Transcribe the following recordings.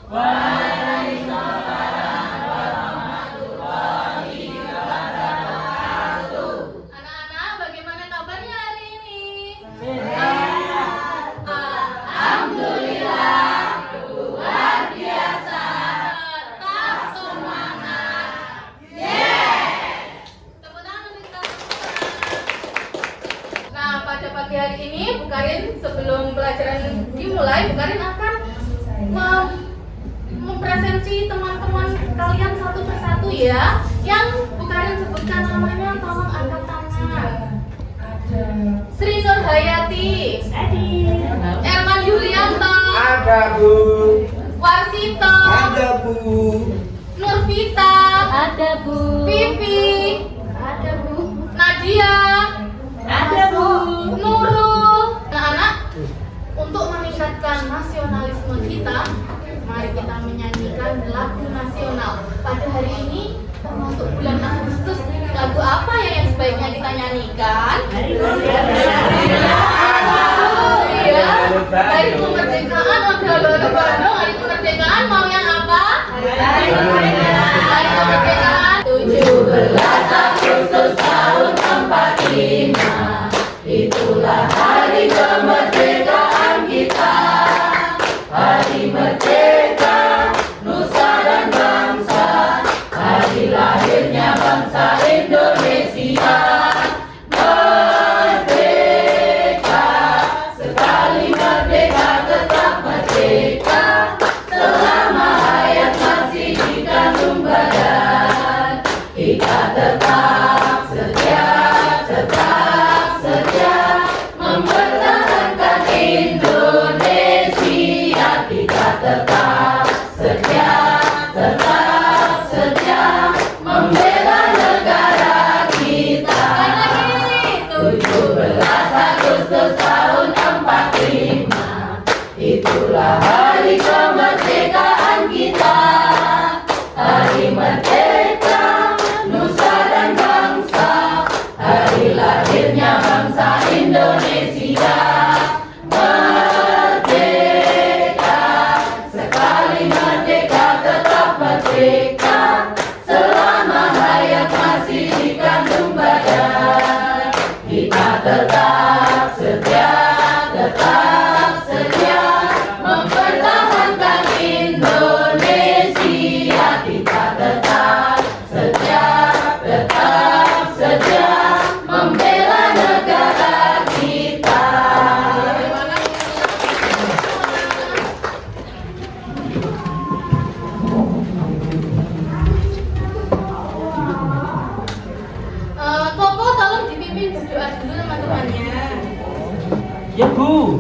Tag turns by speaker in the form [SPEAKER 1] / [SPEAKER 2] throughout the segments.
[SPEAKER 1] Anak-anak, bagaimana kabarnya hari ini? Tetap semangat. Tepuk tangan untuk kita semua. Nah, pada pagi hari ini Bu Karin sebelum pelajaran dimulai, Bu Karin akan mempresentasi teman-teman kalian satu persatu ya. Yang Bu Karin sebutkan namanya, tolong angkat tangan. Sri Nurhayati, Erman Yulianto,
[SPEAKER 2] Ada Bu,
[SPEAKER 1] Warsito,
[SPEAKER 2] ada Bu,
[SPEAKER 1] Nurvita,
[SPEAKER 3] Ada Bu.
[SPEAKER 1] Vivi,
[SPEAKER 3] Ada Bu.
[SPEAKER 1] Nadia,
[SPEAKER 3] Ada Bu.
[SPEAKER 1] Nurul. Anak-anak, untuk meningkatkan nasionalisme kita, mari kita menyanyikan lagu nasional. Pada hari ini, termasuk bulan Agustus, lagu apa ya yang sebaiknya kita nyanyikan? Iya, hari kemerdekaan. Ada Bandung, hari kemerdekaan mau yang apa? Hari kemerdekaan 17 Agustus tahun 45. Itulah hari kemerdekaan kita. Hari merdeka, nusa dan bangsa. Hari lahirnya bangsa Indonesia. Merdeka, sekali merdeka tetap merdeka. Selama hayat masih di kandung badan, kita tetap setia mempertahankan Indonesia. Kita tetap setia membela negara kita. 17 Agustus tahun 45. Itulah hari kemerdekaan kita. Hari merdeka, nusa dan bangsa. Hari lahirnya bangsa Indonesia. Merdeka, sekali merdeka tetap merdeka. Selama hayat masih di kandung badan, kita tetap setia mempertahankan Indonesia. Kita tetap setia membela negara kita. Koko tolong dipimpin berdoa dulu teman-temannya.
[SPEAKER 4] Ya Bu,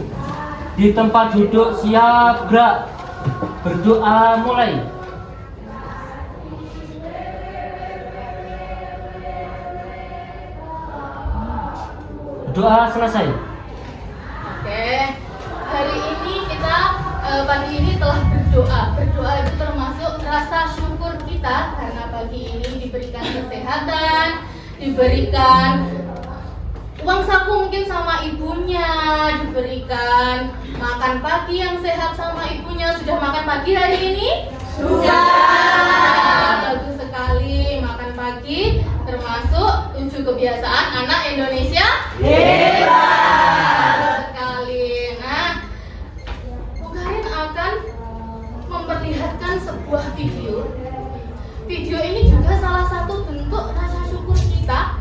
[SPEAKER 4] di tempat duduk siap gerak. Berdoa mulai. Doa selesai.
[SPEAKER 1] Oke, hari ini kita pagi ini telah berdoa. Berdoa itu termasuk rasa syukur kita karena pagi ini diberikan kesehatan, diberikan uang saku mungkin sama ibunya, diberikan makan pagi yang sehat sama ibunya. Sudah makan pagi hari ini? Sudah. Bagus sekali makan pagi, termasuk 7 kebiasaan anak Indonesia hebat sekali. Nah, Bu Karin akan memperlihatkan sebuah video. Video ini juga salah satu bentuk rasa syukur kita.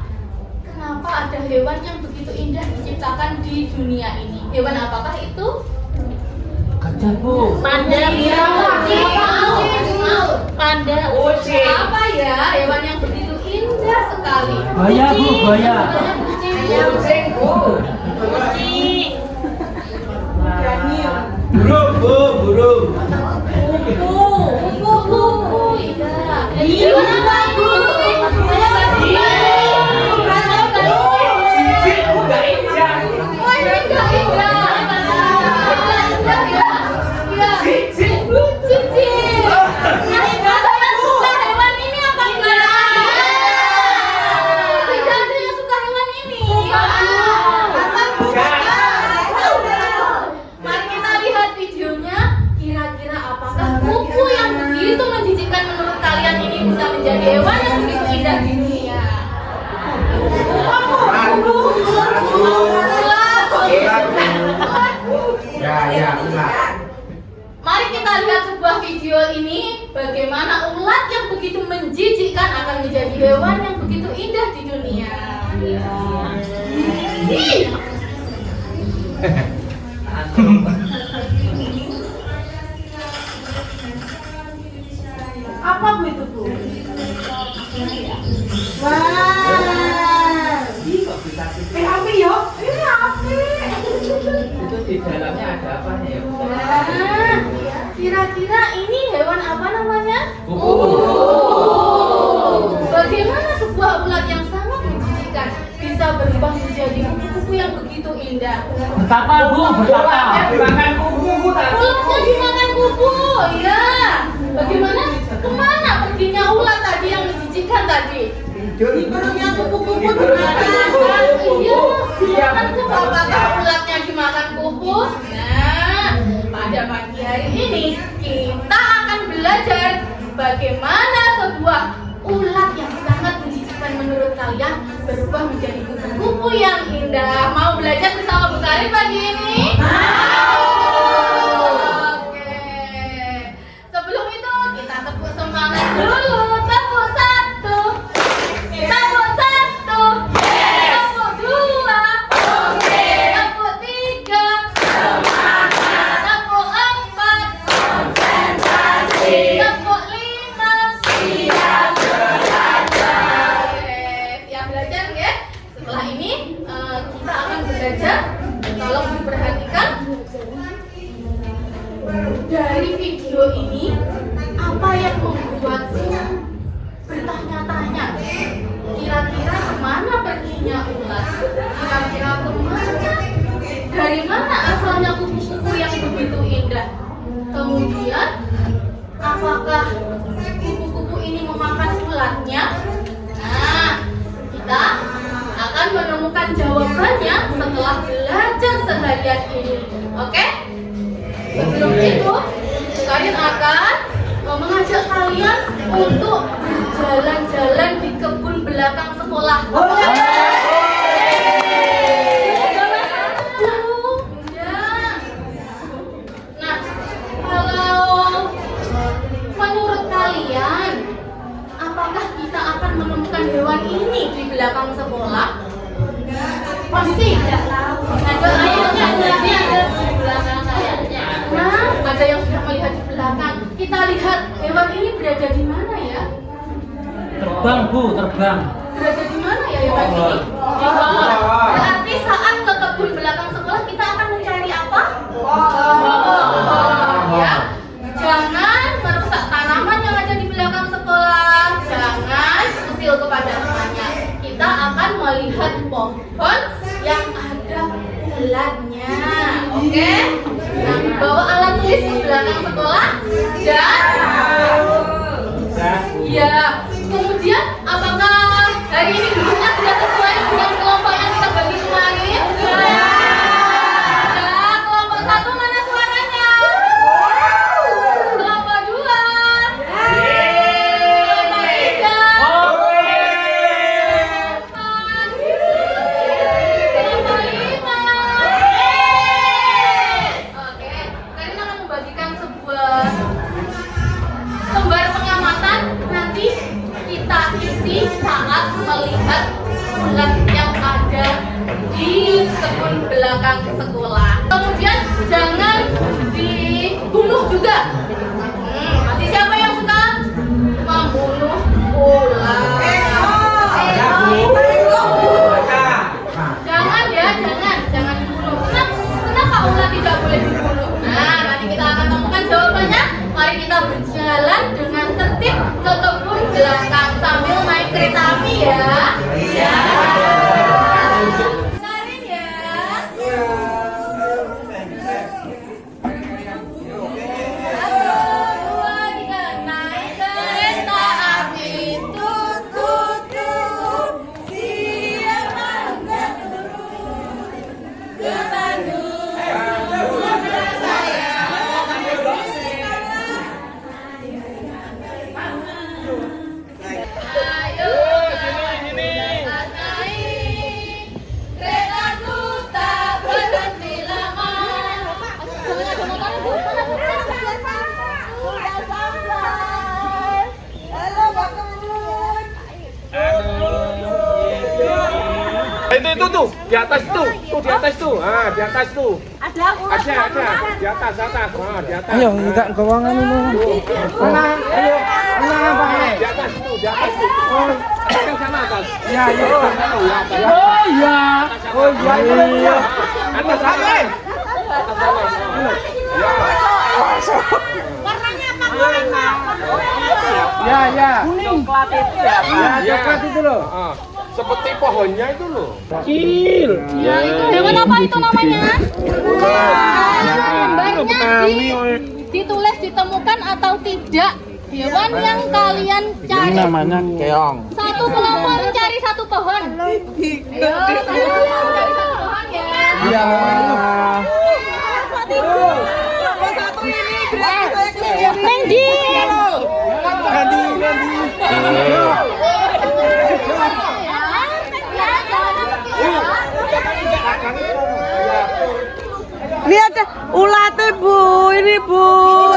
[SPEAKER 1] Kenapa ada hewan yang begitu indah diciptakan di dunia ini? Hewan apakah itu?
[SPEAKER 4] Gajah Bu.
[SPEAKER 3] Panda. Panda.
[SPEAKER 1] Apa ya hewan yang begitu indah sekali?
[SPEAKER 4] Buaya Bu, buaya.
[SPEAKER 3] Kucing.
[SPEAKER 2] burung Bu, burung.
[SPEAKER 1] Kupu, indah. Hewan apa itu? Tidak ada yang suka hewan ini. bagaimana ulat yang begitu menjijikkan akan menjadi hewan yang begitu indah di dunia. Ih.
[SPEAKER 3] Apa Bu itu Bu? Wah.
[SPEAKER 2] Kok bisa gitu?
[SPEAKER 3] Api yo. Ini api.
[SPEAKER 2] Itu di dalamnya ada apa ya?
[SPEAKER 1] Nah, kira-kira ini hewan apa namanya?
[SPEAKER 2] Kupu.
[SPEAKER 1] Bagaimana sebuah ulat yang sangat menjijikkan bisa berubah menjadi kupu-kupu yang begitu indah?
[SPEAKER 4] Betapa Bu, betapa.
[SPEAKER 2] Dimakan kupu tadi.
[SPEAKER 1] Ulatnya dimakan kupu, ya. Bagaimana? Kemana perginya ulat tadi yang menjijikkan tadi?
[SPEAKER 2] Di
[SPEAKER 3] Perutnya kupu-kupu
[SPEAKER 1] Dimakan, iya.
[SPEAKER 2] Iya.
[SPEAKER 1] Kan apakah ulatnya dimakan kupu? Nah, pada pagi hari ini kita akan belajar bagaimana sebuah ulat yang sangat menjijikkan menurut kalian berubah menjadi kupu-kupu yang indah. Mau belajar bersama Bu Karin pagi ini? Oke. Sebelum itu kita tepuk semangat dulu. Tepuk satu. Tepuk satu. Tepuk dua. Tepuk tiga. Tepuk empat. Tepuk lima. Oke, siap belajar ya? Setelah ini kita akan belajar. Tolong diperhatikan dari video ini apa yang membuatmu bertanya-tanya. Kira-kira kemana perginya ulat? Kira-kira kemana? Dari mana asalnya kupu-kupu yang begitu indah? Kemudian, apakah kupu-kupu ini memakan ulatnya? Nah, kita akan menemukan jawabannya setelah belajar seharian ini. Oke? Sebelum itu, kalian akan mengajak kalian untuk berjalan-jalan di kebun belakang sekolah. Nah, kalau menurut kalian, apakah kita akan menemukan hewan ini di belakang sekolah? Pasti tidak tahu. Ada ayahnya, ada di belakang kayaknya. Nah, ada yang sudah melihat di belakang. Kita lihat hewan ini berada di mana ya?
[SPEAKER 4] Terbang Bu, terbang.
[SPEAKER 1] Berada di mana ya hewan ini? Di bawah. Berarti saat ke kebun belakang sekolah kita akan mencari apa? Ya. Jangan merusak tanaman yang ada di belakang sekolah. Jangan usil kepada temannya. Kita akan melihat pohon yang ada ulatnya. Oke? Nah, bawa alat tulis ke belakang sekolah dan ya. Kemudian apakah hari ini duduknya sudah sesuai dengan kelompok yang kita bagi kemarin? Ya. Kelompok satu mana suaranya? Kelompok dua. Kelompok tiga. Kelompok lima. Oke, kalian akan membagikan sebuah lembar pengamatan. Nanti kita isi saat melihat ulat yang ada di kebun belakang sekolah. Kemudian jangan dibunuh juga. Masih siapa yang suka membunuh ulat? Jangan ya, jangan dibunuh. Kenapa ulat tidak boleh dibunuh? Nah, nanti kita akan temukan jawabannya. Mari kita berjalan dengan tertib ke kebun belakang sambil naik kereta api ya. Ya. Karin ya. Satu, dua, tiga. Naik kereta api. Tut, tut, tut. Siapa enggak turun ke Bandung? Surabaya. Ayo.
[SPEAKER 5] itu tuh, di atas tuh di atas tuh. Ah, di atas tuh.
[SPEAKER 3] Ada ulat.
[SPEAKER 5] Ada. Di atas. Ah, di atas.
[SPEAKER 6] Ayo, enggak keuangan ini. Mana? Ayo. Mana apa ini?
[SPEAKER 5] Di atas tuh. Oh, yang sana atas.
[SPEAKER 6] Ya, ya.
[SPEAKER 5] Oh iya.
[SPEAKER 6] Oh iya, iya.
[SPEAKER 5] Atas sana. Atas sana. Ya.
[SPEAKER 3] Warnanya apa warna?
[SPEAKER 6] Ya, ya.
[SPEAKER 5] Coklat itu ya,
[SPEAKER 6] Ya, coklat itu loh.
[SPEAKER 5] Seperti pohonnya itu loh.
[SPEAKER 6] Kecil.
[SPEAKER 1] Ya, itu hewan apa itu namanya? Gambarnya ditulis ditemukan atau tidak. Hewan yang kalian cari.
[SPEAKER 6] namanya keong.
[SPEAKER 1] Satu kelompok mencari satu pohon. Ayo, mencari satu pohon ya.
[SPEAKER 6] Iya.
[SPEAKER 1] Mendi.
[SPEAKER 3] Lihat ulatnya Bu, ini Bu.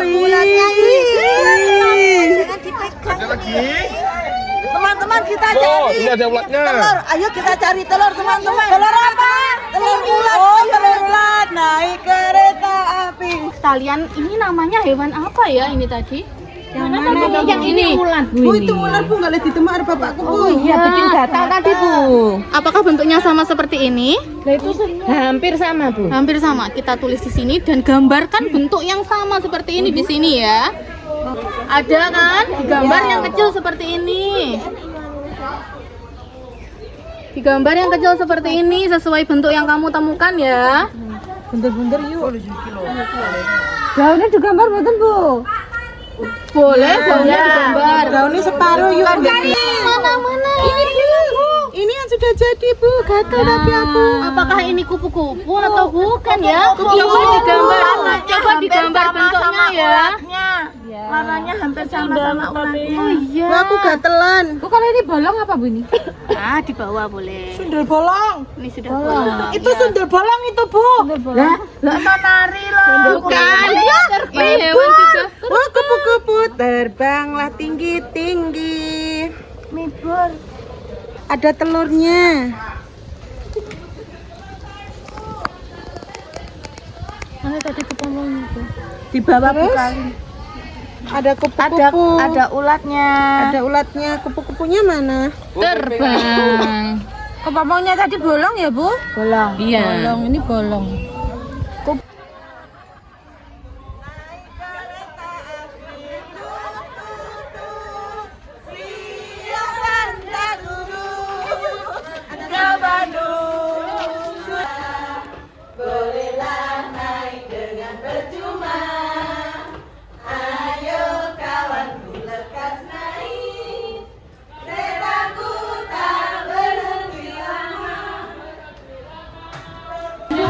[SPEAKER 3] Ulatnya
[SPEAKER 5] Ada lagi.
[SPEAKER 3] Teman-teman kita
[SPEAKER 5] Oh,
[SPEAKER 3] cari
[SPEAKER 5] ini ada ulatnya.
[SPEAKER 3] telur. Ayo kita cari telur teman-teman. Telur apa? Telur ulat. Oh, telur ulat naik kereta api.
[SPEAKER 1] Kalian ini namanya hewan apa ya ini tadi? Yang mana namanya? Yang ini.
[SPEAKER 3] Bu itu ular Bu, nggak lihat di tempat bapakku Bu.
[SPEAKER 1] Oh iya, bikin data tadi Bu. Apakah bentuknya sama seperti ini?
[SPEAKER 3] Hampir sama Bu.
[SPEAKER 1] Hampir sama. Kita tulis di sini dan gambarkan bentuk yang sama seperti ini di sini ya. Ada kan? Digambar yang kecil seperti ini. Digambar yang kecil seperti ini sesuai bentuk yang kamu temukan ya.
[SPEAKER 3] Bentar yuk. Daunnya digambar betul Bu.
[SPEAKER 1] Boleh, daunnya digambar.
[SPEAKER 3] Daunnya separuh yuk.
[SPEAKER 1] Mana?
[SPEAKER 3] Ini yang sudah jadi Bu, gatal tapi aku.
[SPEAKER 1] Apakah ini kupu-kupu atau bukan ya? Coba digambar. Coba digambar bentuknya ya.
[SPEAKER 3] Warnanya hampir sama ulatnya.
[SPEAKER 1] Oh iya.
[SPEAKER 3] Bu, aku gatelan.
[SPEAKER 1] Bu, kalau ini bolong apa Bu ini? Ah, di bawah boleh.
[SPEAKER 3] Sundel bolong.
[SPEAKER 1] Ini sudah bolong.
[SPEAKER 3] Itu sundel bolong itu Bu. Lah menari loh.
[SPEAKER 1] Bukan. Ini
[SPEAKER 3] Ibu.
[SPEAKER 1] hewan juga.
[SPEAKER 3] Wah, kupu-kupu terbanglah tinggi-tinggi. Mibur. Ada telurnya.
[SPEAKER 1] Mana tadi kepomong itu?
[SPEAKER 3] Di bawah bukan. Ada kupu-kupu. Ada ulatnya. Ada ulatnya. Kupu-kupunya mana?
[SPEAKER 1] Terbang.
[SPEAKER 3] Kepomongnya tadi bolong ya, Bu? Bolong.
[SPEAKER 1] Iya.
[SPEAKER 3] Bolong, ini bolong.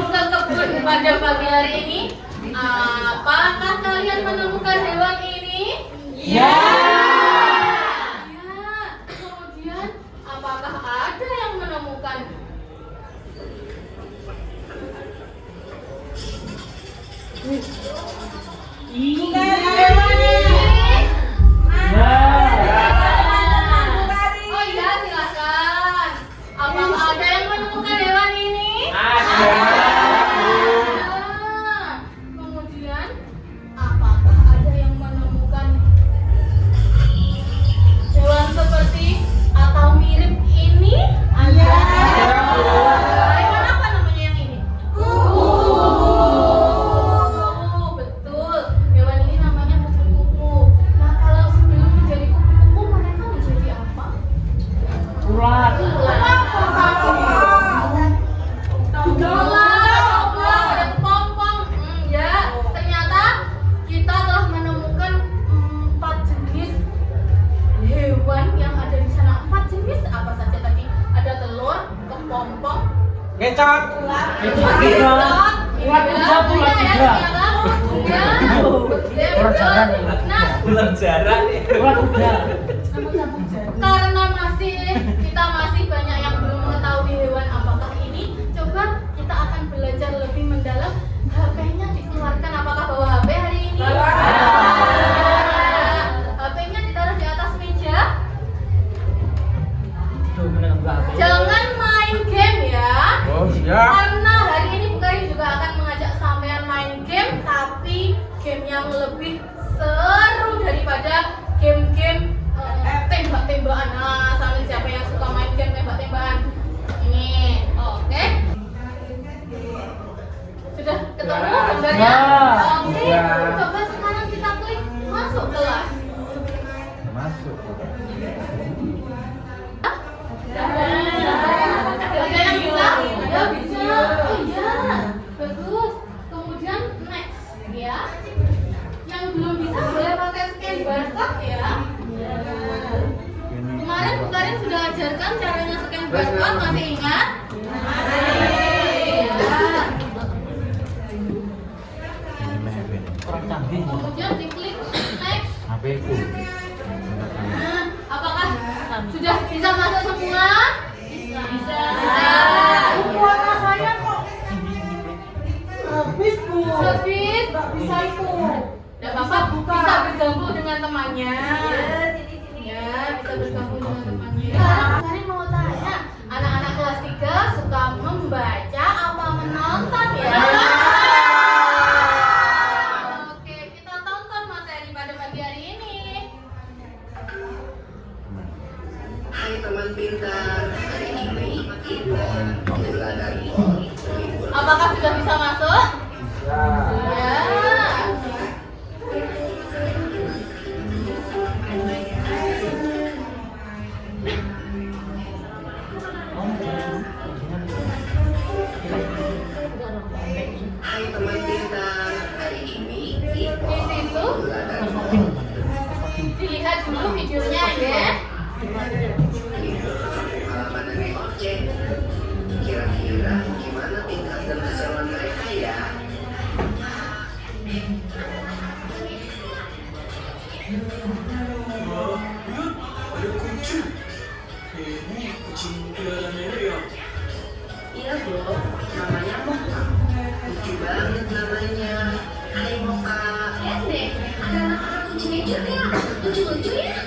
[SPEAKER 1] Ke kebun pada pagi hari ini. Apakah kalian menemukan hewan ini? Ya. Kemudian, apakah ada yang menemukan? Hewan ini? Oh iya, silakan. Apakah ada yang menemukan hewan ini? Kemudian, apakah ada yang menemukan hewan seperti atau mirip ini? Ada. Hewan apa namanya yang ini? Betul. Hewan ini namanya kupu-kupu. Nah, kalau sebelum menjadi kupu-kupu, mereka menjadi apa?
[SPEAKER 4] Ulat.
[SPEAKER 1] Ada kepompong. Ya, ternyata kita telah menemukan 4 jenis hewan yang ada di sana. 4 jenis apa saja tadi? Ada telur, kepompong,
[SPEAKER 6] Kecap.
[SPEAKER 2] Bulan jarak nih.
[SPEAKER 1] Karena kita masih banyak yang belum mengetahui hewan apakah ini, coba kita akan belajar lebih mendalam. HP-nya dikeluarkan. Apakah bawa HP hari ini? HP-nya ditaruh di atas meja. Jangan main game ya. gambar ya?
[SPEAKER 4] Ya.
[SPEAKER 1] Oke,
[SPEAKER 2] Ya.
[SPEAKER 1] coba sekarang kita klik masuk kelas.
[SPEAKER 2] Masuk.
[SPEAKER 1] Ada yang bisa? Ya bisa. Oh iya, bagus. Kemudian next ya. Yang belum bisa boleh pakai scan barcode ya. Kemarin sudah ajarkan caranya scan barcode, masih ingat? Masih.
[SPEAKER 4] Orang canggih.
[SPEAKER 1] Kemudian diklik next.
[SPEAKER 2] HP ku.
[SPEAKER 1] Nah, apakah sudah bisa masuk semua? Bisa.
[SPEAKER 3] Kuota saya kok habis, Bu.
[SPEAKER 1] Habis.
[SPEAKER 3] Nggak bisa itu.
[SPEAKER 1] Dan Bapak bisa bergabung dengan temannya. Ya, bisa bergabung dengan temannya. Sekarang Karin mau tanya, anak-anak kelas 3 suka membaca apa menonton ya? Oke, kita tonton materi pada pagi hari ini.
[SPEAKER 7] Hai teman pintar, hari ini kita belajar libur.
[SPEAKER 1] Apakah sudah bisa masuk?
[SPEAKER 5] Ya.
[SPEAKER 1] Ya.
[SPEAKER 7] Hai teman pintar, hari ini kita
[SPEAKER 1] Di situ
[SPEAKER 7] belajar libur.
[SPEAKER 1] dilihat dulu videonya ya.
[SPEAKER 7] Halaman nenek ojek. Kira-kira gimana tingkat dan keseruan mereka ya? Iya bro, namanya Moka. Lucu banget namanya. Hai Moka. Lihat deh, ada anak-anak kucing hijau ya. Lucu-lucu ya.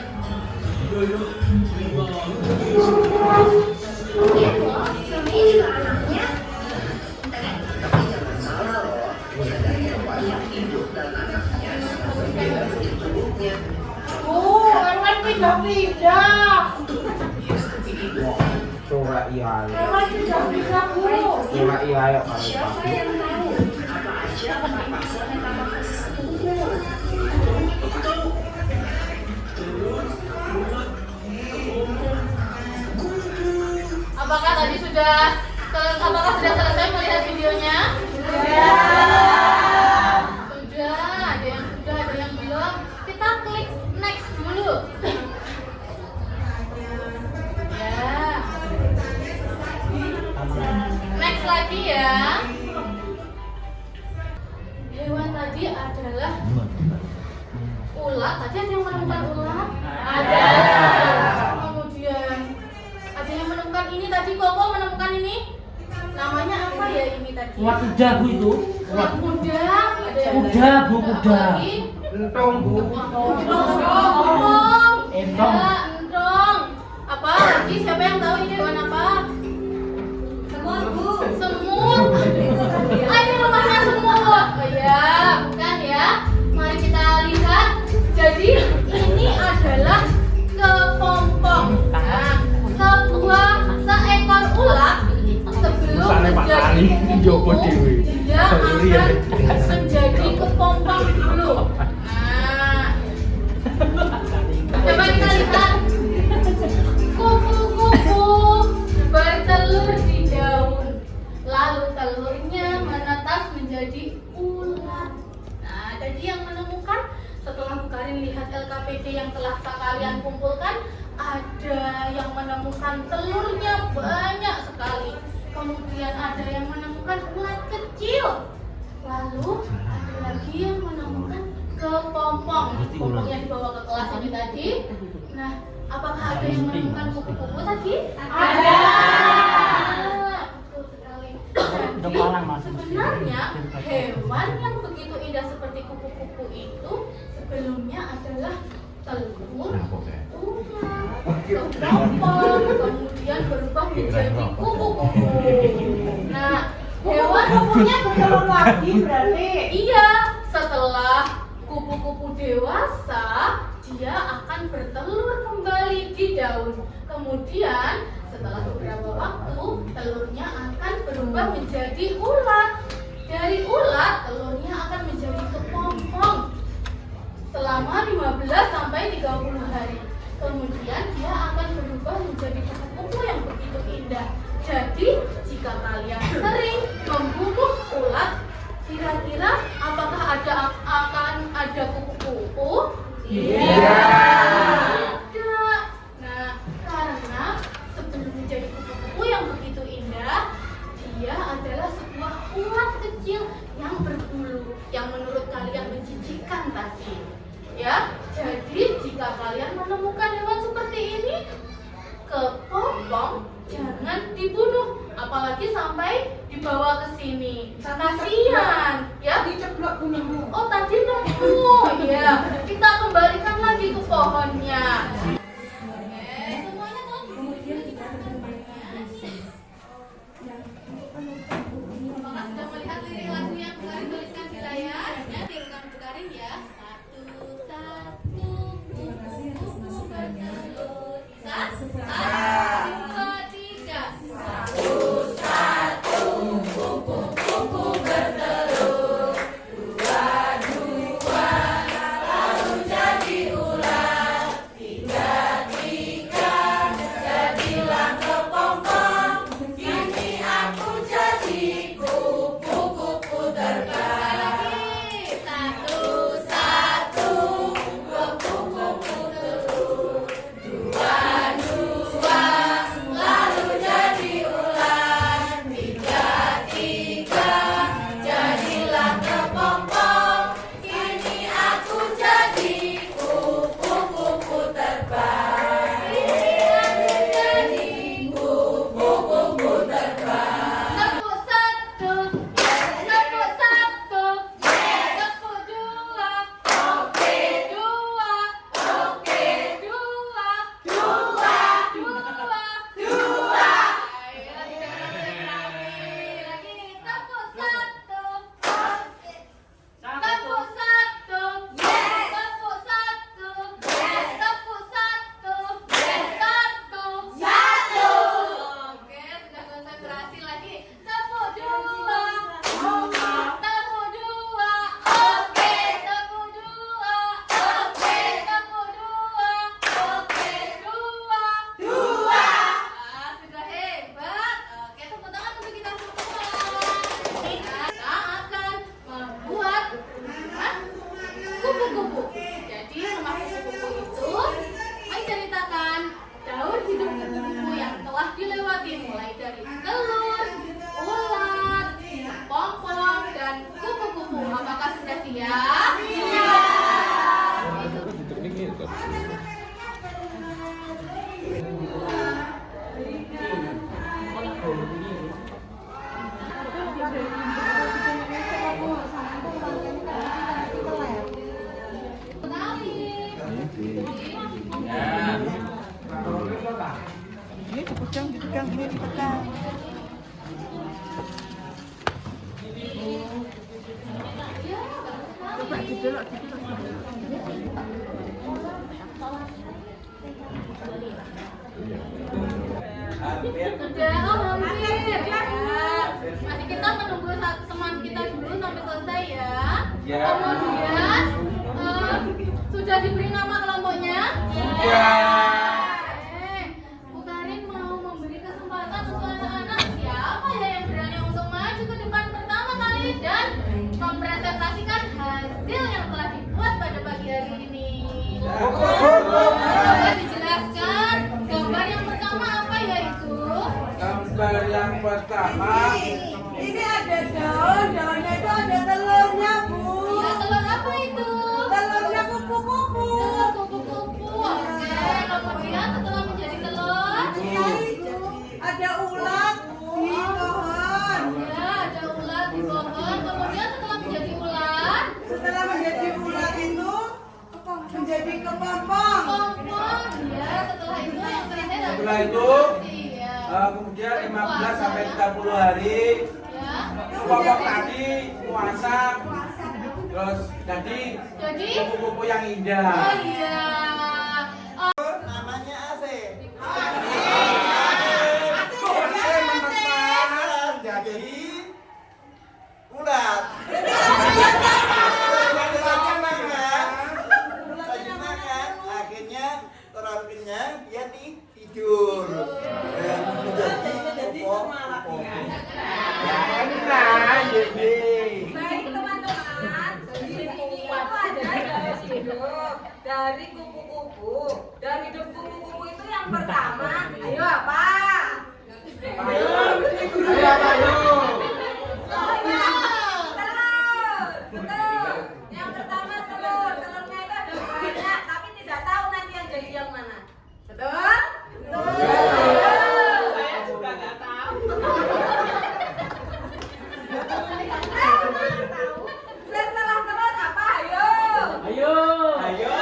[SPEAKER 7] Iya loh, namanya juga anaknya. Tapi jangan salah loh, ada hewan yang hidup dan anaknya sangat berbeda bentuk tubuhnya.
[SPEAKER 3] Hewan pindah-pindah.
[SPEAKER 2] Coba iya.
[SPEAKER 3] Hewan pindah-pindah, Bu.
[SPEAKER 2] Coba iya ayo kalau
[SPEAKER 7] Siapa
[SPEAKER 2] pakai.
[SPEAKER 7] yang tahu apa aja pasal metamorfosis tubuhnya?
[SPEAKER 1] Apakah tadi sudah selesai melihat videonya? Sudah, ada yang belum. Kita klik next dulu. Ya. Next lagi ya. Hewan tadi adalah ulat. Tadi ada yang menemukan ulat? Ada. Kemudian ada yang menemukan ini tadi, Koko menemukan ini. Namanya apa ya ini tadi?
[SPEAKER 4] Ulat kuda, Bu, itu.
[SPEAKER 1] Ulat kuda. Ada yang
[SPEAKER 4] Kuda, Bu, kuda.
[SPEAKER 1] lagi?
[SPEAKER 2] Entong bu.
[SPEAKER 1] Entong.
[SPEAKER 4] Entong.
[SPEAKER 1] Ya, entong. Apa lagi? Siapa yang tahu ini hewan apa? Semut, Bu. Semut. Ini rumahnya semut. Oh ya, bukan ya. Mari kita lihat. Jadi ini adalah kepompong. Nah, seekor ulat sebelum
[SPEAKER 2] Misalnya Pak
[SPEAKER 1] menjadi
[SPEAKER 2] Ali, Joko
[SPEAKER 1] kupu-kupu,
[SPEAKER 2] Dewi.
[SPEAKER 1] dia
[SPEAKER 2] Sorry ya.
[SPEAKER 1] akan menjadi kepompong dulu. Nah, coba kita lihat. Kupu-kupu bertelur di daun, lalu telurnya menetas menjadi ulat. Nah, tadi yang menemukan setelah Bu Karin lihat LKPD yang telah kalian kumpulkan, ada yang menemukan telurnya banyak sekali. Kemudian ada yang menemukan ulat kecil. Lalu ada lagi yang menemukan kepompong. Kepompong yang dibawa ke kelas ini tadi. Nah, apakah ada yang menemukan kupu-kupu tadi? Ada. Betul sekali.
[SPEAKER 4] Udah palang, Mas.
[SPEAKER 1] Sebenarnya hewan yang begitu indah seperti kupu-kupu itu sebelumnya adalah telur, kepompong, kemudian berubah menjadi kupu-kupu. Nah, hewan
[SPEAKER 3] Kupunya bertelur lagi berarti.
[SPEAKER 1] iya, setelah kupu-kupu dewasa, dia akan bertelur kembali di daun. Kemudian setelah beberapa waktu, telurnya akan berubah menjadi ulat. Dari ulat, telurnya sampai 30 hari. Kemudian dia akan berubah menjadi kupu-kupu yang begitu indah. Jadi jika kalian sering membubuk ulat, kira-kira apakah akan ada kupu-kupu? Iya. Tidak. Nah, karena sebelum menjadi kupu-kupu yang begitu indah, dia adalah sebuah ulat kecil yang berbulu yang menurut kalian menjijikkan tadi. Ya, jadi jika kalian menemukan hewan seperti ini, kepompong jangan dibunuh, apalagi sampai dibawa ke sini. Kasihan, ya. Oh, tadi nemu. Ya, kita kembalikan lagi ke pohonnya. Oke, semuanya tolong apakah sudah melihat lirik lagu yang kemarin tuliskan di layar? Ya, tinggal bukarin ya. Satu, dua, tiga. Kupu-kupu bertelur. Dua, lalu jadi ular. Tiga, jadilah kepompong. Kini aku jadi kupu-kupu terbang. Satu, kupu-kupu telur. Dua, lalu jadi ular. Tiga, jadilah kepompong. Kini aku jadi kupu-kupu terbang. Jadi kupu-kupu terbang. Tepuk satu, tepuk satu, tepuk dua, oke dua, oke dua. Ayo lagi tepuk satu, tepuk satu, tepuk satu, tepuk satu. Oke, sudah konsentrasi lagi. Tepuk dua, tepuk dua, oke, tepuk dua, oke, tepuk dua, oke, dua. Sudah hebat. Oke, tepuk tangan untuk kita semua. Kita akan membuat rumah kupu-kupu. Jadi rumah kupu-kupu itu menceritakan daur hidup kupu-kupu yang telah dilewati, mulai dari telur, ulat, pompong, dan kupu-kupu. Apakah sudah siap?
[SPEAKER 3] Ini dipegang gini dipegang. Coba didelok.
[SPEAKER 1] Sudah, hampir. Masih kita menunggu teman kita dulu sampai selesai ya. Kemudian sudah diberi nama kelompoknya? Bu Karin mau memberi kesempatan untuk anak-anak. Siapa ya yang berani untuk maju ke depan pertama kali dan mempresentasikan hasil yang telah dibuat pada pagi hari ini? Coba dijelaskan gambar yang pertama apa ya itu?
[SPEAKER 2] Gambar yang pertama
[SPEAKER 3] Ini ada daunnya itu ada telurnya, Bu.
[SPEAKER 1] Ya, telur apa itu?
[SPEAKER 3] Telurnya kupu-kupu.
[SPEAKER 1] Telur kupu-kupu. Oke, kemudian setelah menjadi telur,
[SPEAKER 3] Ada ulat di pohon.
[SPEAKER 1] ya ada ulat di pohon. Kemudian setelah menjadi ulat,
[SPEAKER 3] Setelah menjadi ulat itu menjadi kepompong.
[SPEAKER 1] pompong. Ya, setelah itu yang terakhir ada
[SPEAKER 2] Setelah itu,
[SPEAKER 1] ya.
[SPEAKER 2] kemudian 15 sampai 30 hari
[SPEAKER 1] Ya.
[SPEAKER 2] kelompok tadi puasa, terus jadi
[SPEAKER 1] Jadi,
[SPEAKER 2] kupu-kupu yang
[SPEAKER 1] oh
[SPEAKER 2] indah.
[SPEAKER 1] iya.
[SPEAKER 3] Namanya Asih.
[SPEAKER 2] Jadi
[SPEAKER 3] Ulat. dari kupu-kupu. Dan hidup kupu-kupu itu yang pertama. Ayo apa?
[SPEAKER 2] Ayo. Ayo apa yuk?
[SPEAKER 3] Telur. Betul. Yang pertama telur. Telurnya itu ada banyak, tapi tidak tahu nanti yang jadi yang mana. Betul?
[SPEAKER 5] Saya juga nggak tahu.
[SPEAKER 3] Setelah telur apa? Ayo.
[SPEAKER 4] Ayo.
[SPEAKER 2] Ayo.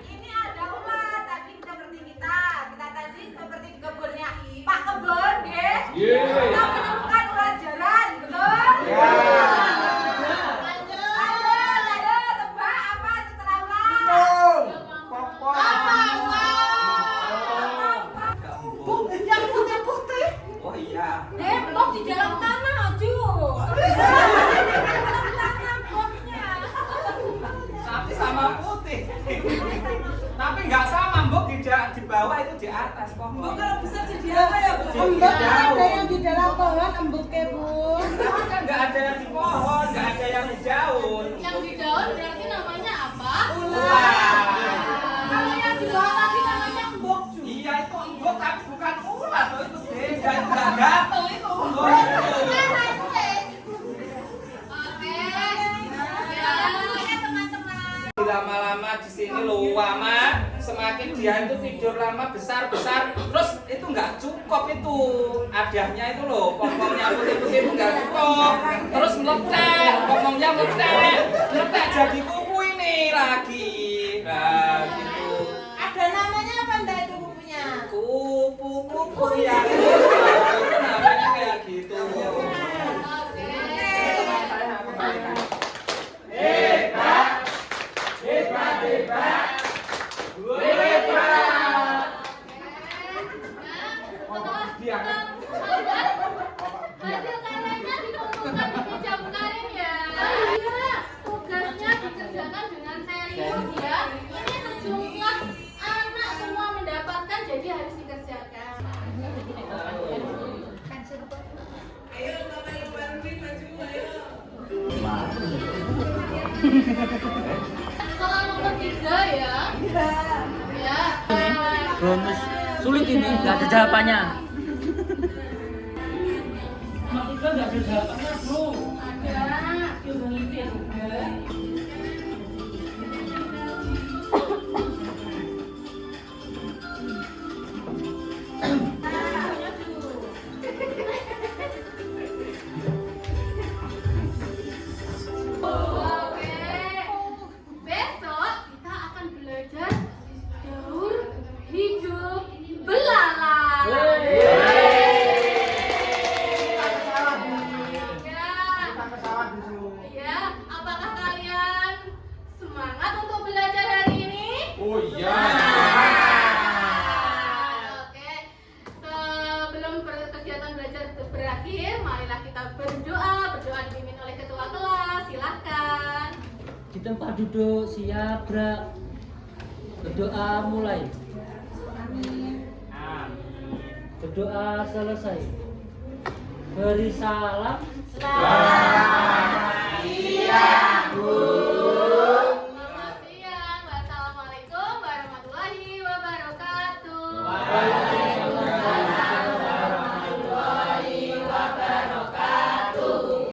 [SPEAKER 3] Ini ada ulat. Tadi seperti kita. Kita tadi seperti di kebunnya Pak Kebun, nggih. Kita menemukan ulat jalan, betul?
[SPEAKER 2] Ya.
[SPEAKER 3] Ayo, tebak apa setelah ulat?
[SPEAKER 2] Popon.
[SPEAKER 3] Yang putih-putih.
[SPEAKER 2] Oh iya.
[SPEAKER 3] Bok di dalam tanah, Ju. Dalam tanah boknya.
[SPEAKER 2] Tapi sama putih. Tapi nggak sama, Mbok di bawah itu di atas kok.
[SPEAKER 3] Bok kalau besar jadi apa ya, Bu?
[SPEAKER 2] Embuk ada yang
[SPEAKER 3] di dalam pohon, embuknya, Bu.
[SPEAKER 2] Kan nggak ada yang di pohon, nggak ada yang di daun.
[SPEAKER 1] Yang di daun berarti namanya apa?
[SPEAKER 2] Ulat.
[SPEAKER 3] Kalau yang di bawah tadi namanya embuk, Ju.
[SPEAKER 2] Iya itu embuk tapi bukan ulat loh, itu beda, itu nggak gatel itu embuk itu.
[SPEAKER 1] Oke. Ya, teman-teman.
[SPEAKER 2] Lama-lama di sini loh, Mama. Semakin dia itu tidur lama besar-besar, terus itu nggak cukup itu adahnya itu loh, popongnya putih-putih itu nggak cukup, terus meletek, popongnya meletek jadi kuku ini lagi, nah gitu.
[SPEAKER 3] Ada namanya apa enggak itu kukunya?
[SPEAKER 2] Kupu-kupu yang itu namanya kayak gitu. Teman saya kembalikan. Hebat, hebat, hebat.
[SPEAKER 1] Hasil karyanya dikumpulkan di meja bukarin ya. Iya, tugasnya dikerjakan dengan serius ya. Ini sejumlah anak semua mendapatkan, jadi harus dikerjakan. Soal nomor 3 ya. Ya.
[SPEAKER 4] Bonus sulit ini, nggak ada jawabannya. Nomor 3 nggak ada jawabannya, Bro.
[SPEAKER 1] Ada. Itu ya juga. Oke. Besok kita akan belajar daur hidup belalang. Ya, apakah kalian semangat untuk belajar hari ini?
[SPEAKER 2] Oh iya.
[SPEAKER 1] Oke, sebelum kegiatan belajar berakhir, marilah kita berdoa. Berdoa dipimpin oleh ketua kelas. Silahkan.
[SPEAKER 4] Di tempat duduk siap, Bra. Berdoa mulai. Berdoa selesai. Beri salam.
[SPEAKER 2] Selamat siang, Bu.